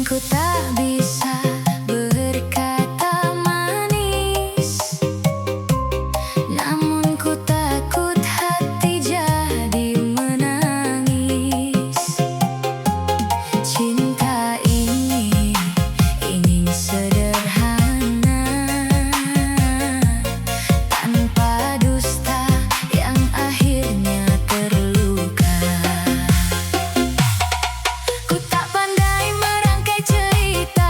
Ku tak bisa berkata manis, namun ku takut hati jadi menangis. Cinta ini ingin sederhana, tanpa dusta yang akhirnya terluka. Ku tak pandai merangkai cerita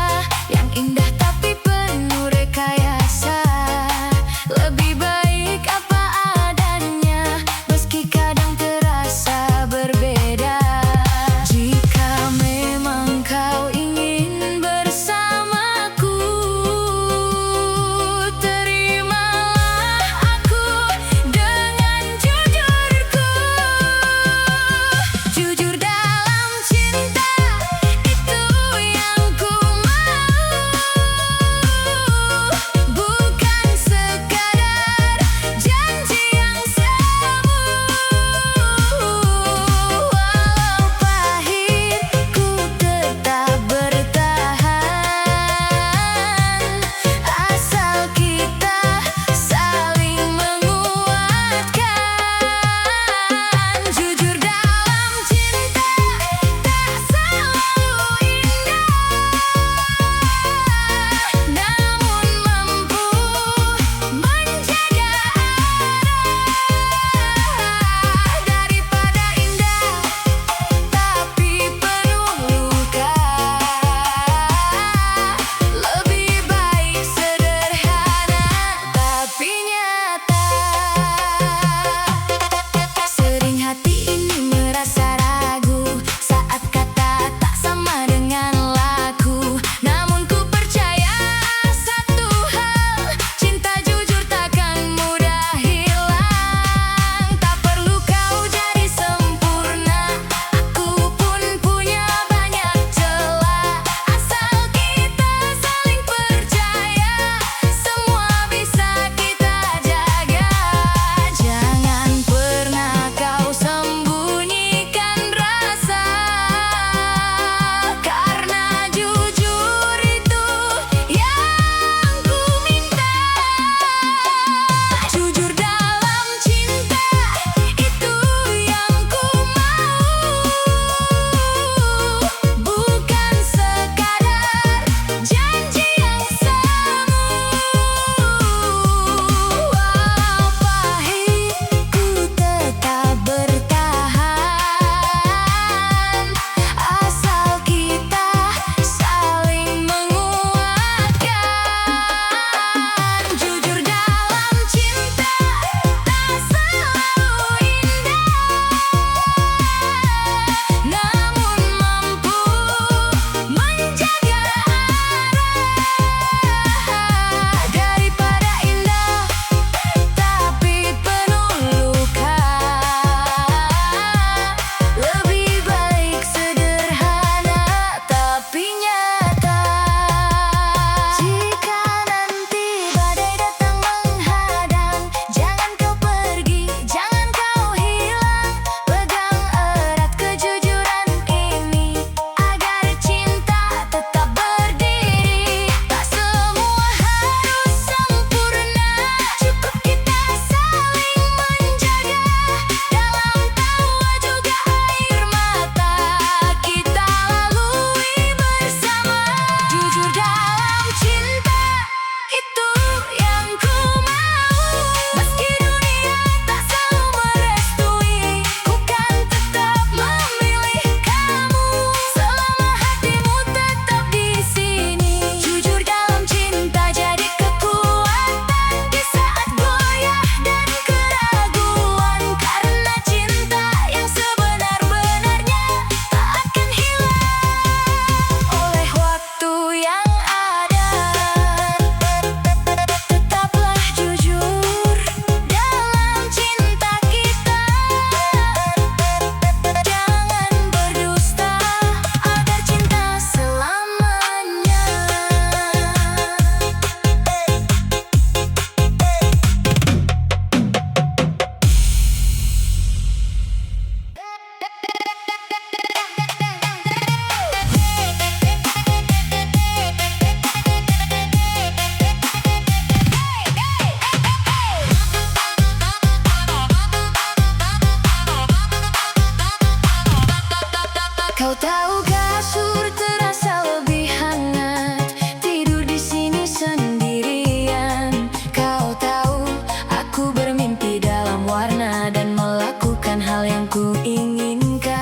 tahu kasur terasa lebih hangat, tidur di sini sendirian. Kau tahu aku bermimpi dalam warna dan melakukan hal yang kuinginkan.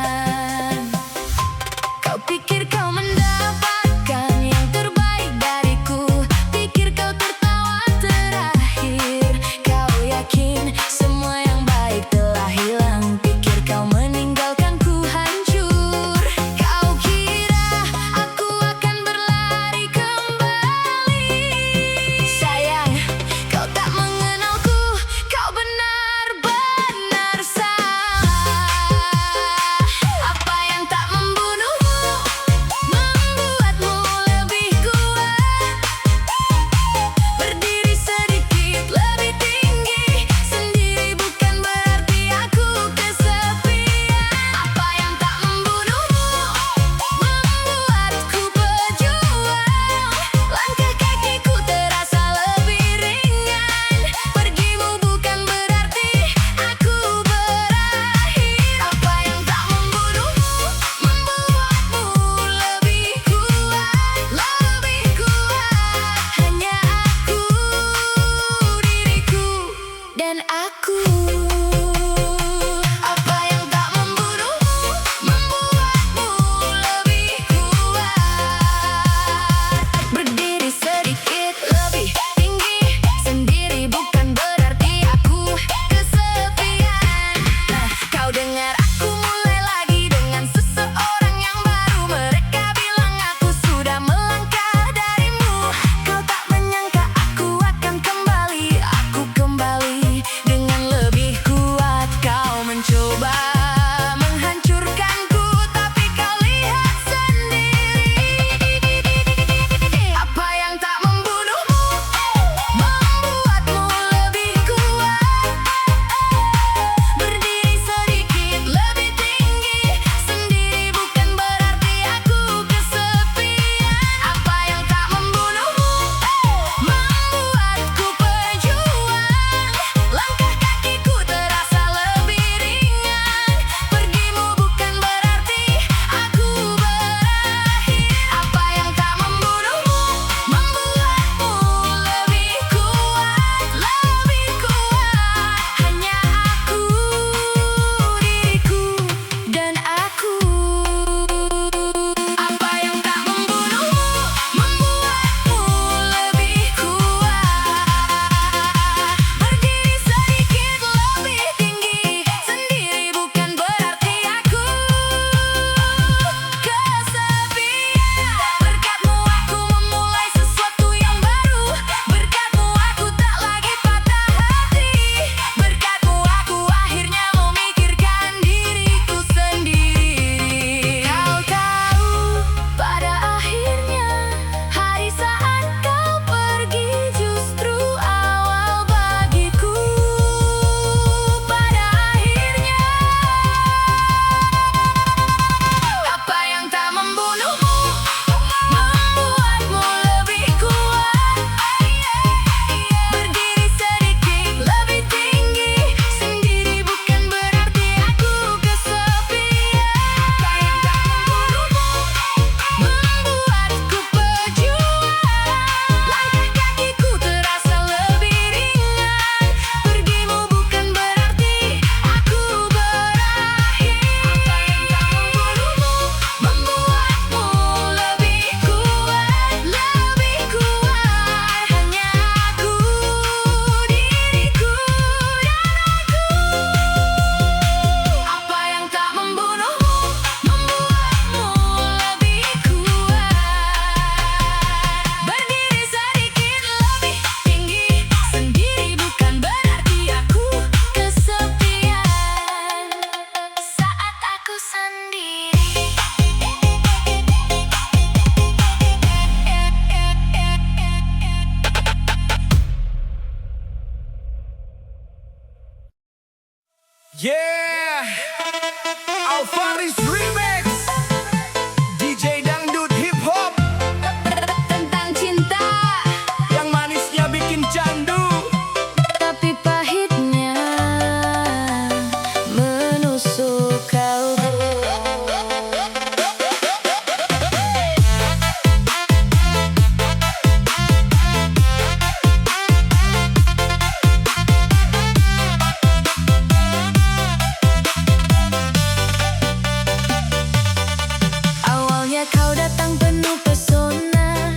Kau pikir kau mendapatkan yang terbaik dariku, pikir kau tertawa terakhir. Kau yakin semua yang baik telah hilang, pikir kau meninggalkanku hancur. Kau kira aku akan berlari kau datang penuh pesona,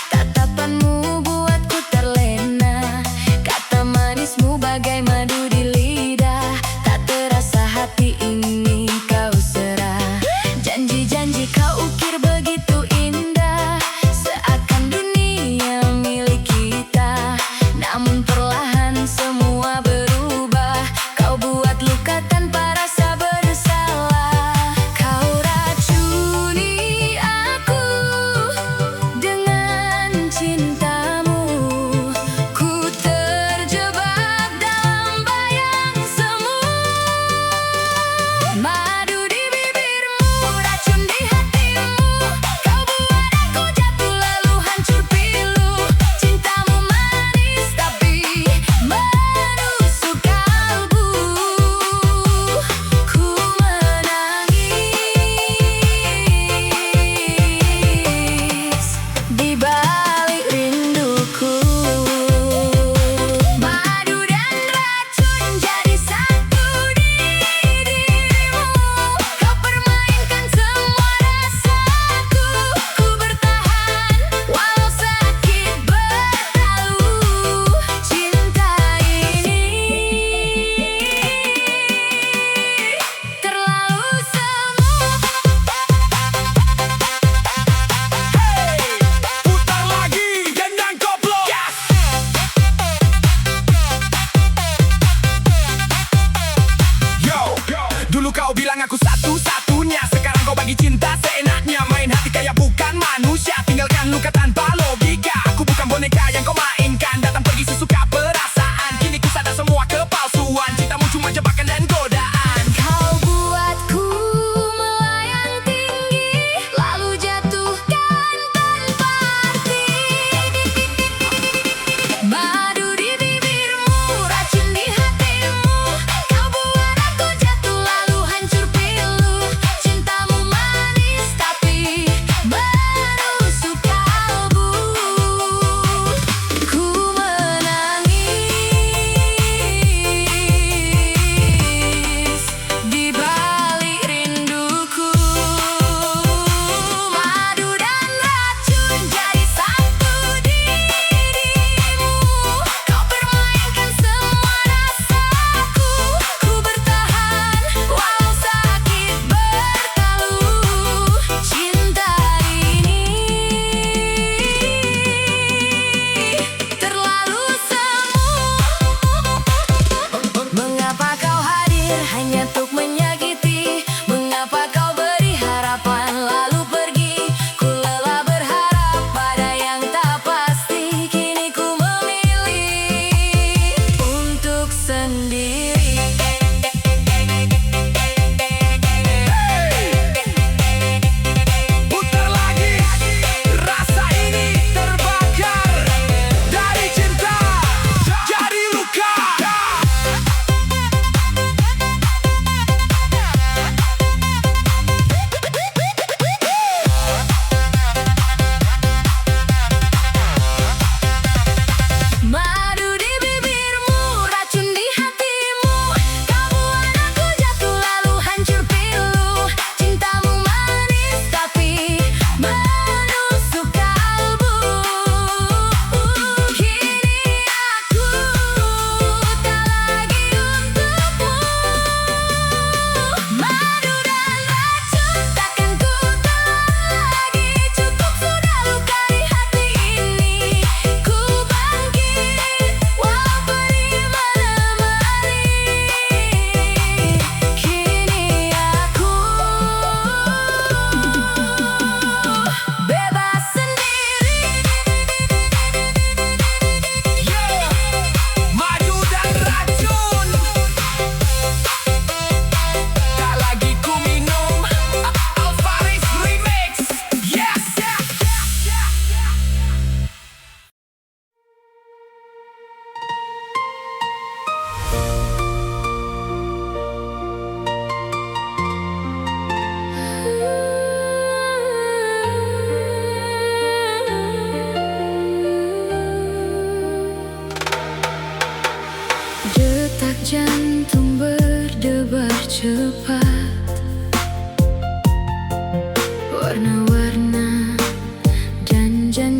tatapanmu buatku terlena. Kata manismu bagai madu di lidah, tak terasa hati ini kau serah. Janji-janji kau ukir begitu indah, seakan dunia milik kita. Namun perlahan semua berubah, kau buat luka tanpa rasa bersalah. Kau racuni aku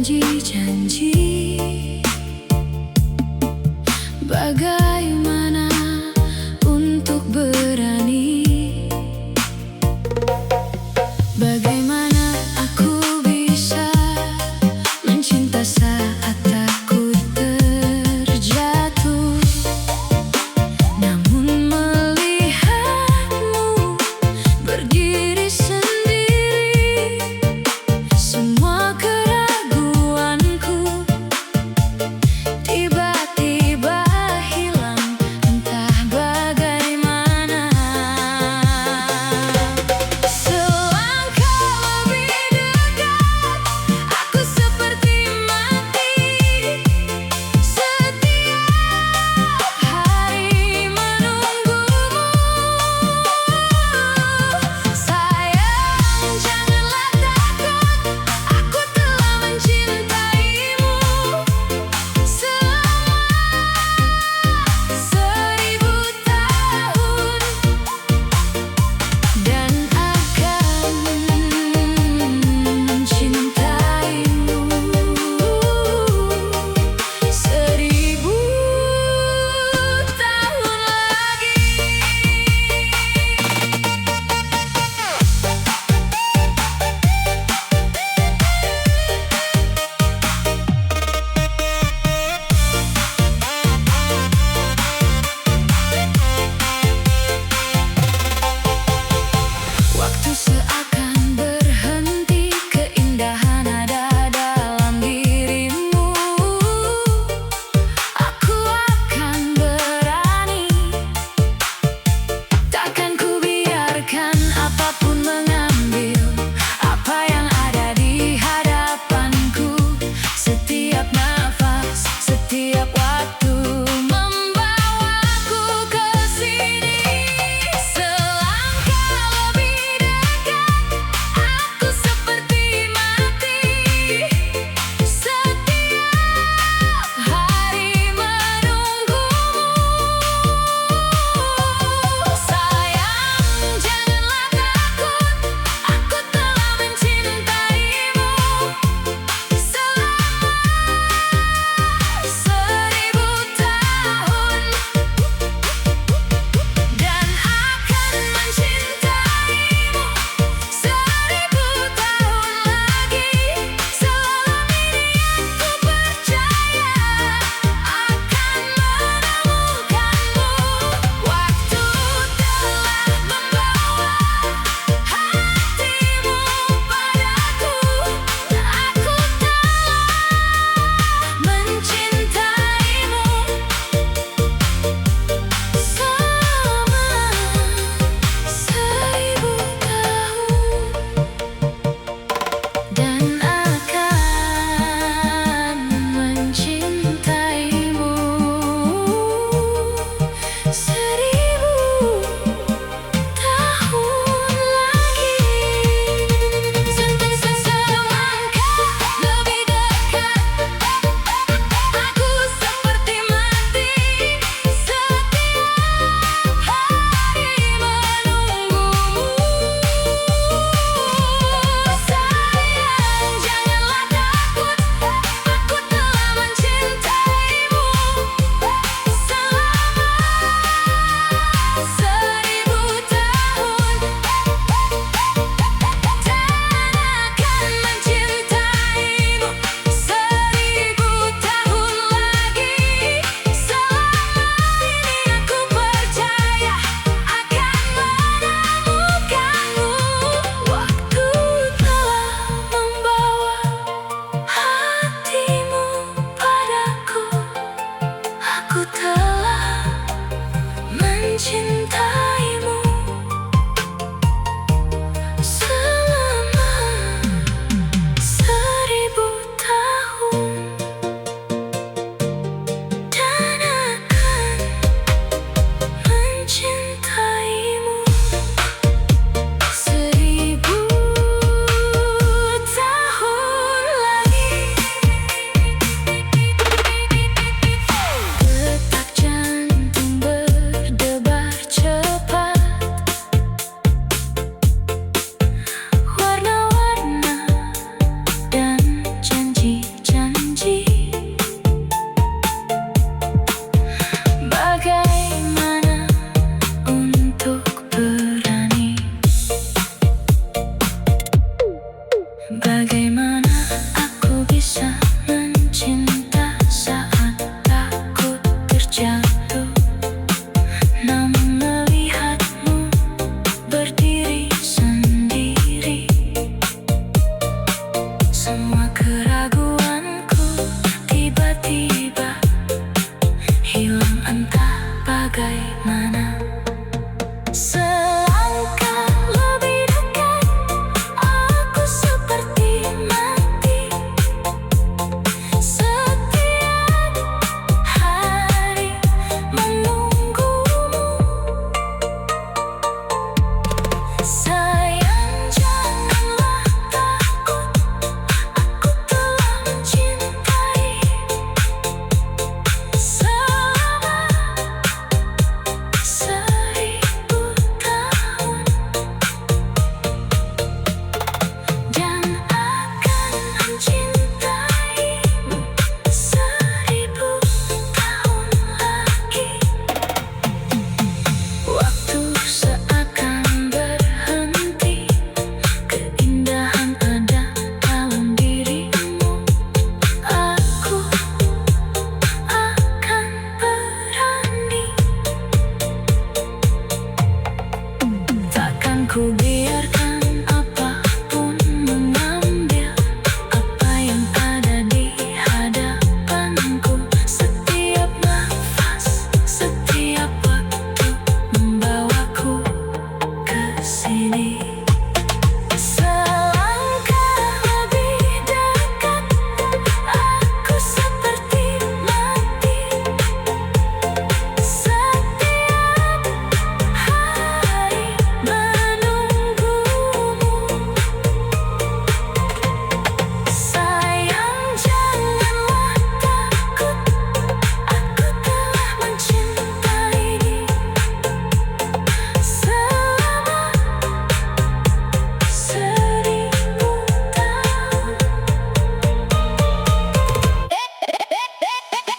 janji-janji. Bagaimana untuk berani? Bagaimana aku bisa mencinta saat takut terjatuh? Namun melihatmu berdiri sendiri, semua keraguanku Bagaimana aku bisa mencinta saat takut terjatuh, namun melihatmu berdiri sendiri, semua keraguanku tiba-tiba hilang entah bagaimana. Selangkah lebih dekat, aku seperti mati. Setiap hari menunggumu. Sayang, janganlah takut, aku telah mencintai selama 1000 tahun, dan akan mencintaimu 1000 tahun lagi. Waktu seakan berhenti, keindahan ada dalam dirimu. Aku akan berani, takkan ku biarkan apapun mengambil apa yang ada di hadapanku. Setiap nafas, setiap waktu membawaku ke sini. Selangkah lebih dekat, aku seperti mati. Setiap hari menunggumu. Sayang, janganlah takut, aku telah mencintai selama 1000 tahun.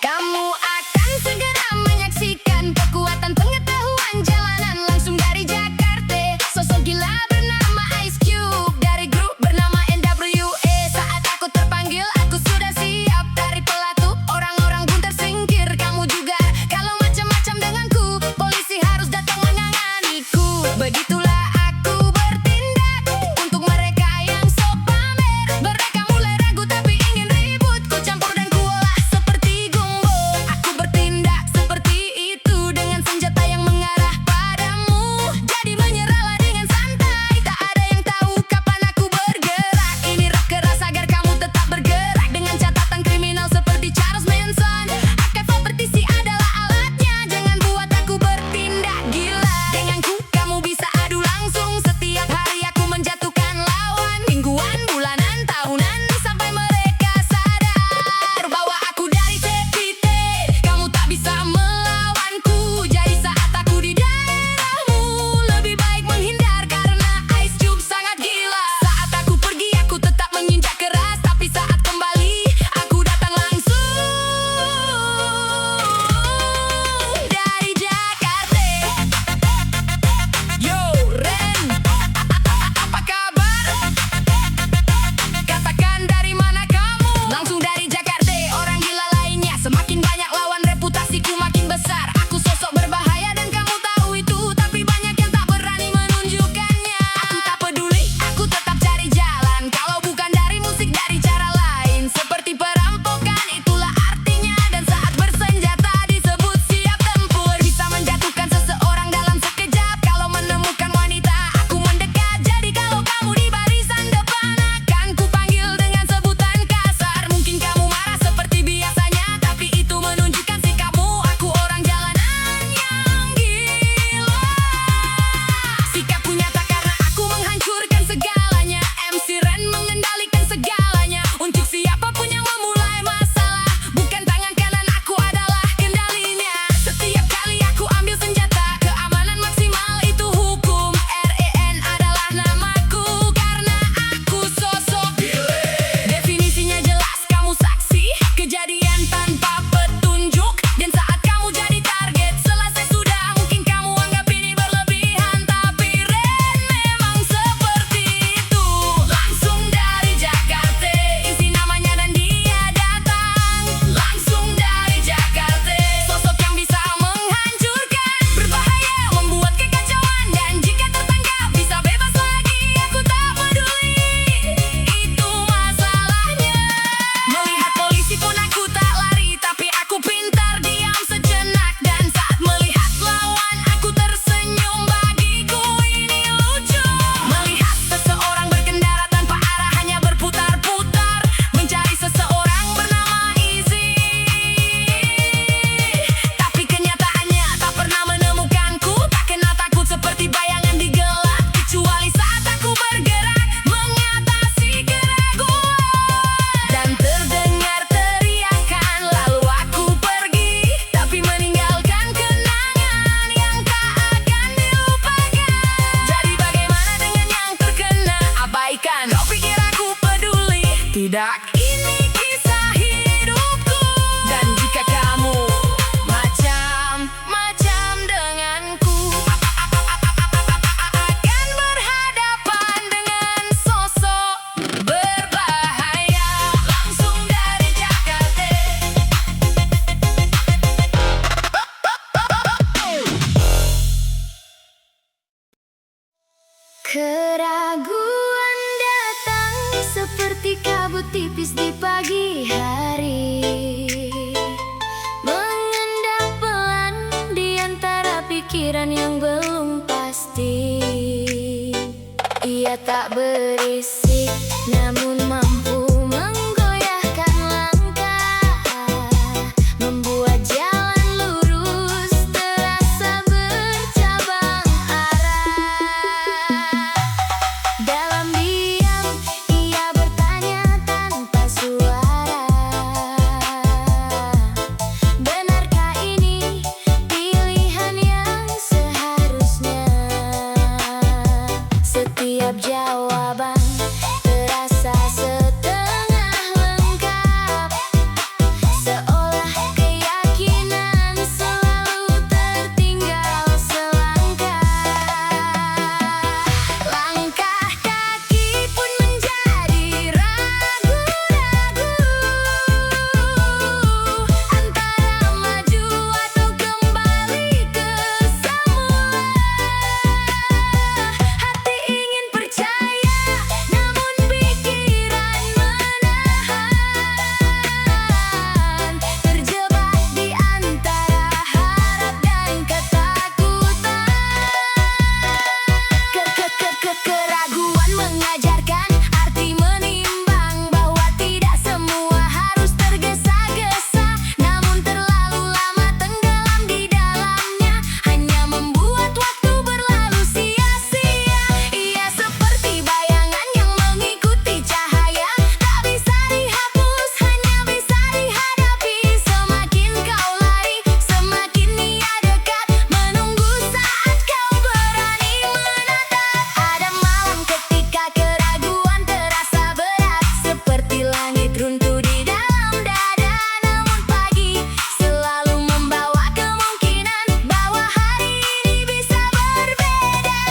Kamu akan segera menyaksikan kekuatan pengetahuan jalanan langsung dari Jakarta. Sosok gila bernama Ice Cube dari grup bernama NWA. Saat aku terpanggil, aku sudah siap. Dari pelatuk, orang-orang pun tersingkir. Kamu juga, kalau macam-macam denganku, polisi harus datang menanganiku. Begitulah aku bertindak untuk mereka yang sok pamer. Mereka mulai ragu tapi ingin ribut. Ku campur dan ku olah seperti gumbo. Aku bertindak seperti itu dengan senjata yang mengarah padamu. Jadi menyerahlah dengan santai, tak ada yang tahu kapan aku bergerak. Ini rap keras agar kamu tetap bergerak dengan catatan kriminal seperti Charles Manson. AK-47 adalah alatnya, jangan buat aku bertindak gila. Denganku kamu bisa adu langsung. Setiap hari aku menjatuhkan lawan, mingguan, bulanan, tahunan, sampai mereka sadar bahwa aku dari TPT. Kamu tak bisa melawanku. Jadi saat aku di daerahmu, lebih baik menghindar karena Ice Cube sangat gila. Saat aku pergi, aku tetap menginjak keras, tapi saat kembali, aku datang langsung dari Jakarta. Yo, Ren, apa kabar? Katakan dari mana kamu? Langsung dari Jakarta, orang gila lainnya. Semakin banyak lawan, reputasiku makin besar. Aku sosok berbahaya dan kamu tahu itu, tapi banyak yang tak berani menunjukkannya. Aku tak peduli, aku tetap cari jalan. Kalau bukan dari musik, dari cara lain. Seperti perampokan, itulah artinya. Dan saat bersenjata disebut siap tempur. Bisa menjatuhkan seseorang dalam sekejap. Kalau menemukan wanita, aku mendekat. Jadi kalau kamu di barisan depan, akan ku panggil dengan sebutan kasar. Mungkin kamu marah seperti biasanya, tapi itu menunjukkan sikapmu. Aku orang jalanan yang gila. Sikapku nyata karena aku menghancurkan segalanya. MC Ren mengendalikan segalanya. Untuk siapapun yang memulai masalah, bukan tangan kanan, aku adalah kendalinya. Setiap kali aku ambil senjata, keamanan maksimal itu hukum. REN adalah namaku karena aku sosok gila. Definisinya jelas, kamu saksi kejadian tanpa petunjuk. Dan saat kamu jadi target, selesai sudah. Mungkin kamu anggap ini berlebihan, tapi Ren memang seperti itu. Langsung dari Jakarta. Tidak, ini kisah hidupku. Dan jika kamu macam-macam denganku, akan berhadapan dengan sosok berbahaya langsung dari Jakarta. Keraguan datang seperti kabut tipis di pagi hari, mengendap pelan di antara pikiran yang belum pasti. Ia tak berisik, namun mampu menggoyahkan langkah, membuat jalan lurus terasa bercabang arah. Dalam diam, ia bertanya tanpa suara, benarkah ini pilihan yang seharusnya? Setiap jawaban terasa setengah lengkap, seolah keyakinan selalu tertinggal selangkah. Langkah kaki pun menjadi ragu-ragu, antara maju atau kembali ke semula. Hati ingin percaya, namun pikiran menahan, terjebak di antara harap dan ketakutan. Keraguan mengajarkan arti menimbang, bahwa tidak semua harus tergesa-gesa, namun terlalu lama tenggelam di dalamnya hanya membuat waktu berlalu sia-sia. Ia seperti bayangan yang mengikuti cahaya, tak bisa dihapus, hanya bisa dihadapi. Semakin kau lari, semakin ia dekat, menunggu saat kau berani menatap. Ada malam ketika keraguan terasa berat, seperti langit runtuh di dalam dada. Namun pagi selalu membawa kemungkinan bahwa hari ini bisa berbeda.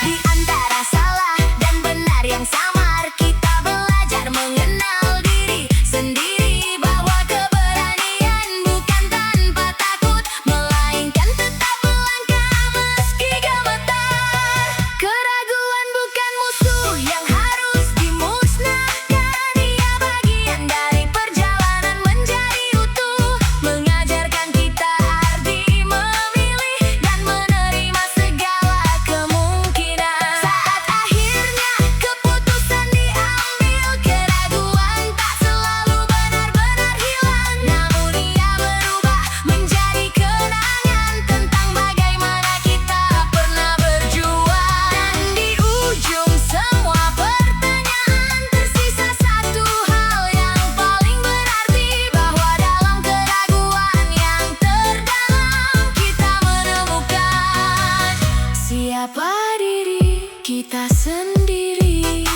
Di antara salah dan benar yang samar, kita belajar mengenal diri sendiri, bahwa keberanian bukan tanpa takut, melainkan tetap melangkah meski gemetar. Keraguan bukan musuh yang harus dimusnahkan, ia bagian dari perjalanan menjadi utuh, mengajarkan kita arti memilih dan menerima segala kemungkinan. Saat akhirnya keputusan diambil, keraguan tak selalu benar-benar hilang, namun ia berubah menjadi kenangan tentang bagaimana kita pernah berjuang. Dan di ujung semua pertanyaan tersisa satu hal yang paling berarti, bahwa dalam keraguan yang terdalam kita menemukan siapa diri kita sendiri.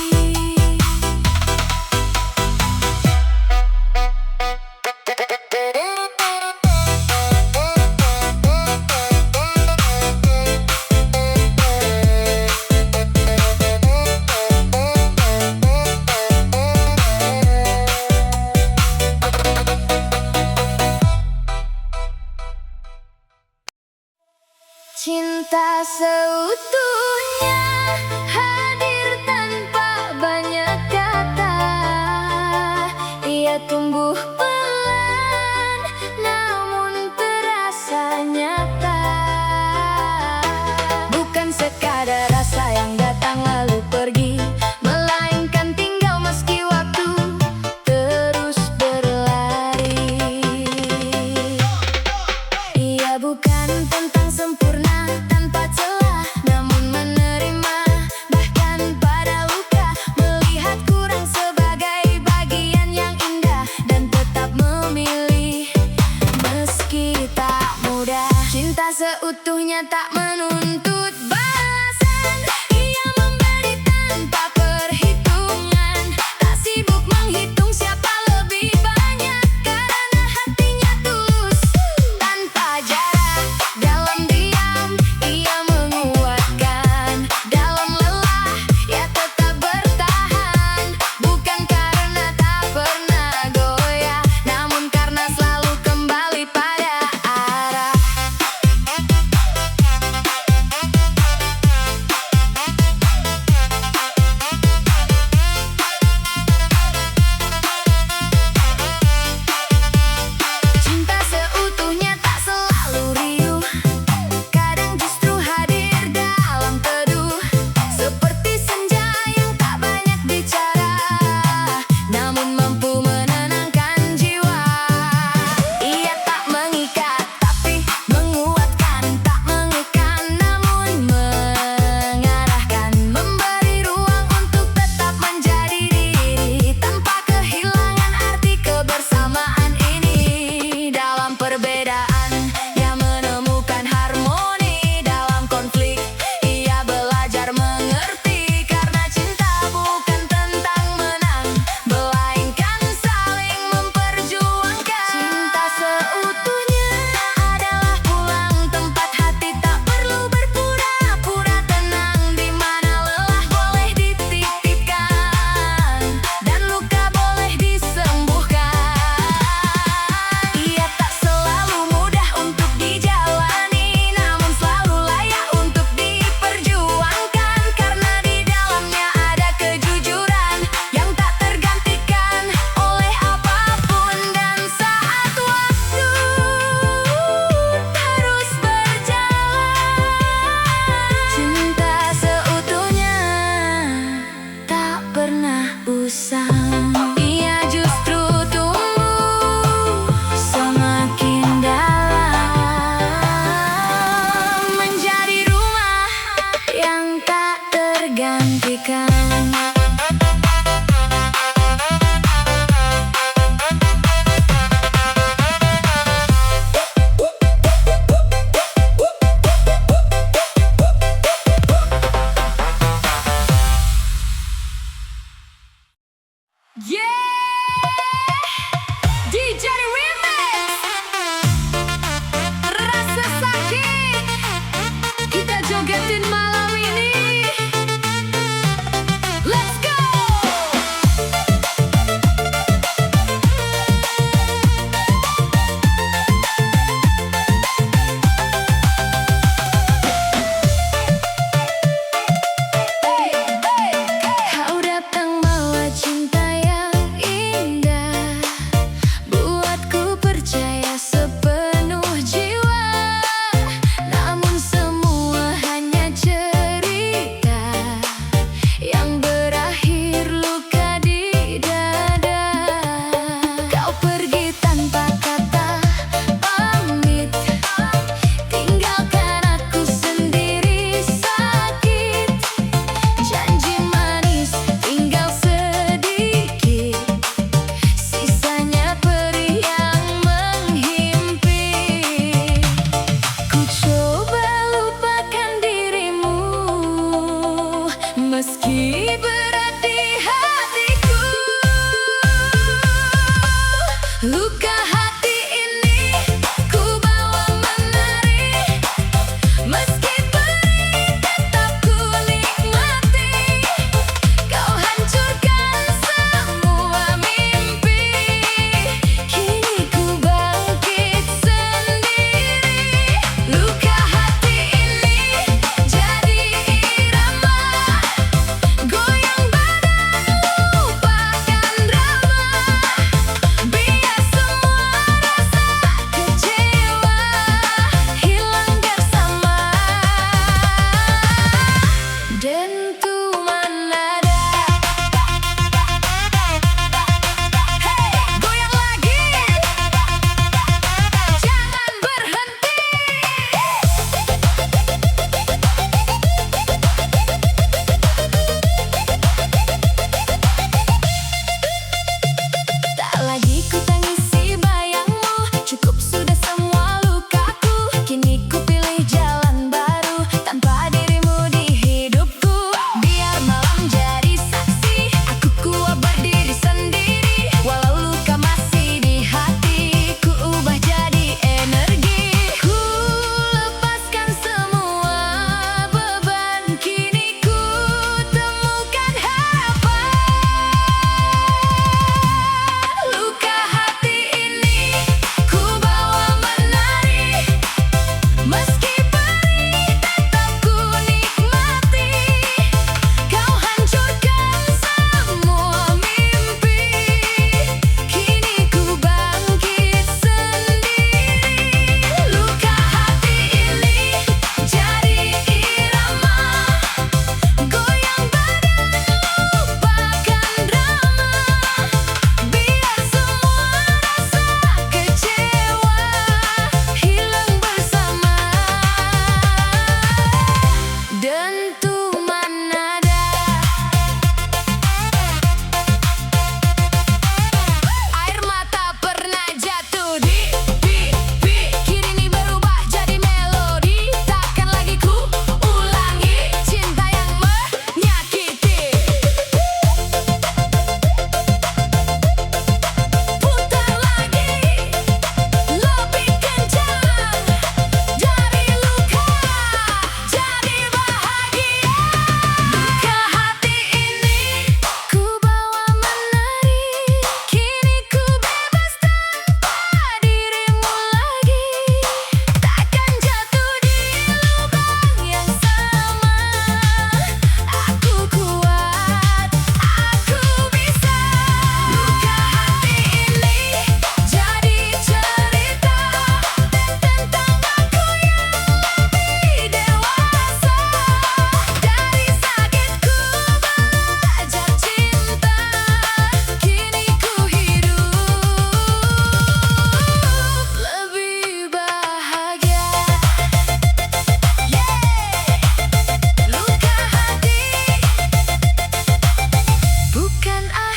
Cinta seutuhnya hadir tanpa banyak kata. Ia tumbuh pelan, namun terasa nyata. Bukan sekadar rasa yang datang lalu pergi, melainkan tinggal meski waktu terus berlari. Ia bukan tentang sempurna tanpa celah, namun menerima bahkan pada luka, melihat kurang sebagai bagian yang indah, dan tetap memilih meski tak mudah. Cinta seutuhnya tak menuntut balasan, ia memberi tanpa perhitungan, tak sibuk usang. Ia justru tumbuh semakin dalam, menjadi rumah yang tak tergantikan. DJ Remix, rasa sakit kita jogetin malam ini. Let's go. Kau datang bawa cinta yang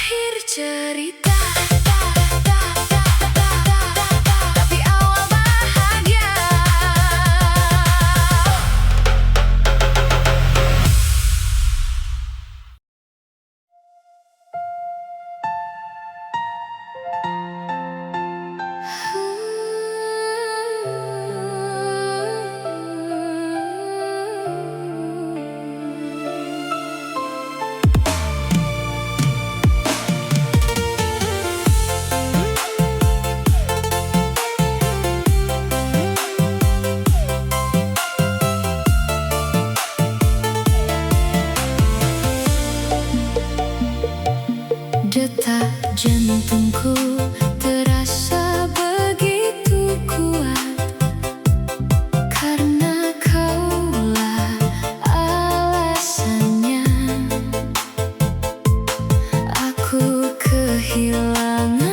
akhir cerita, tapi awal bahagia. Detak jantungku terasa begitu kuat, karena kaulah alasannya. Aku kehilangan